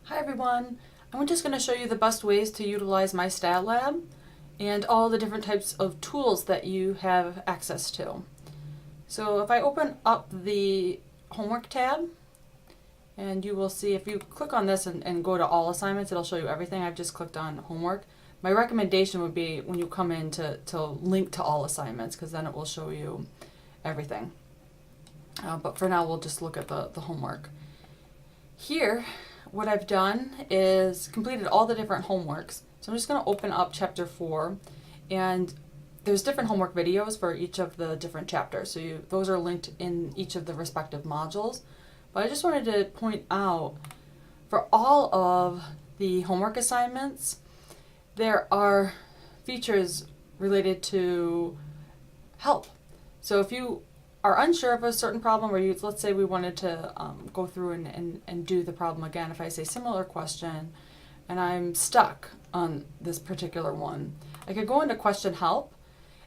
Hi everyone, I'm just going to show you the best ways to utilize my Stat Lab and all the different types of tools that you have access to. So if I open up the homework tab, and you will see if you click on this and go to all assignments, it'll show you everything. I've just clicked on homework. My recommendation would be when you come in to link to all assignments, because then it will show you everything. But for now we'll just look at the homework. Here, what I've done is completed all the different homeworks. So I'm just going to open up chapter 4, and there's different homework videos for each of the different chapters. So those are linked in each of the respective modules. But I just wanted to point out, for all of the homework assignments, there are features related to help. So if you are unsure of a certain problem, or let's say we wanted to go through and do the problem again, if I say similar question and I'm stuck on this particular one, I could go into question help,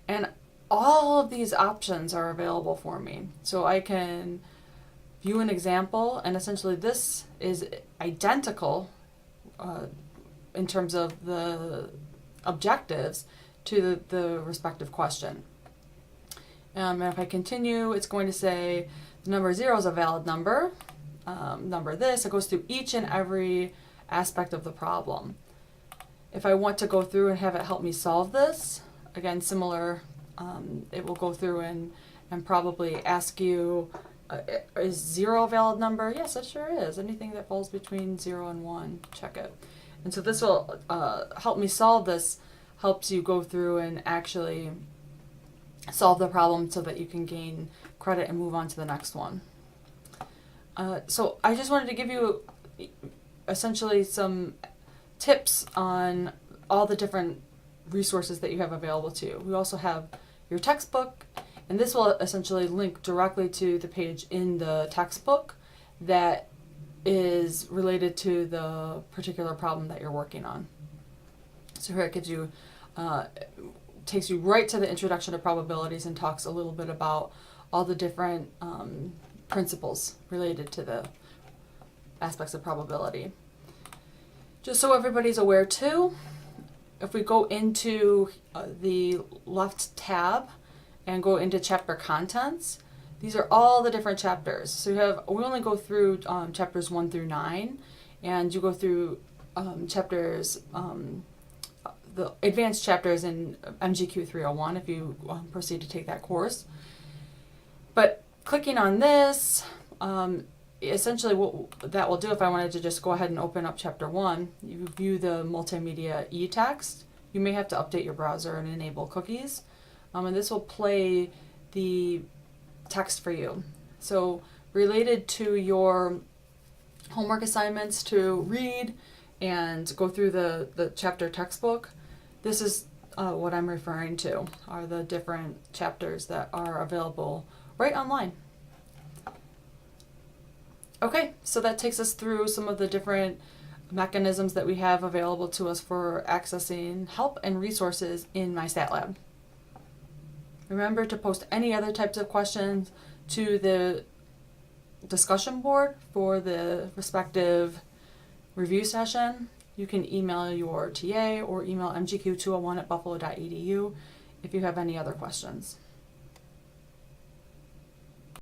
and all of these options are available for me. So I can view an example, and essentially this is identical in terms of the objectives to the respective question. And if I continue, it's going to say the number 0 is a valid number. Number this, it goes through each and every aspect of the problem. If I want to go through and have it help me solve this, again, similar, it will go through and probably ask you, is 0 a valid number? Yes, it sure is. Anything that falls between 0 and 1, check it. And so this will help me solve this, helps you go through and actually solve the problem so that you can gain credit and move on to the next one. So I just wanted to give you essentially some tips on all the different resources that you have available to you. We also have your textbook, and this will essentially link directly to the page in the textbook that is related to the particular problem that you're working on. So here it gives you takes you right to the introduction to probabilities and talks a little bit about all the different principles related to the aspects of probability. Just so everybody's aware too, if we go into the left tab and go into chapter contents, these are all the different chapters. So we only go through chapters 1 through 9, and you go through chapters the advanced chapters in MGQ 301 if you proceed to take that course. But clicking on this, essentially what that will do, if I wanted to just go ahead and open up chapter 1, you view the multimedia e-text. You may have to update your browser and enable cookies, and this will play the text for you. So related to your homework assignments to read and go through the chapter textbook, this is what I'm referring to, are the different chapters that are available right online. Okay, so that takes us through some of the different mechanisms that we have available to us for accessing help and resources in my Stat Lab. Remember to post any other types of questions to the discussion board for the respective review session. You can email your TA or email mgq201@buffalo.edu if you have any other questions.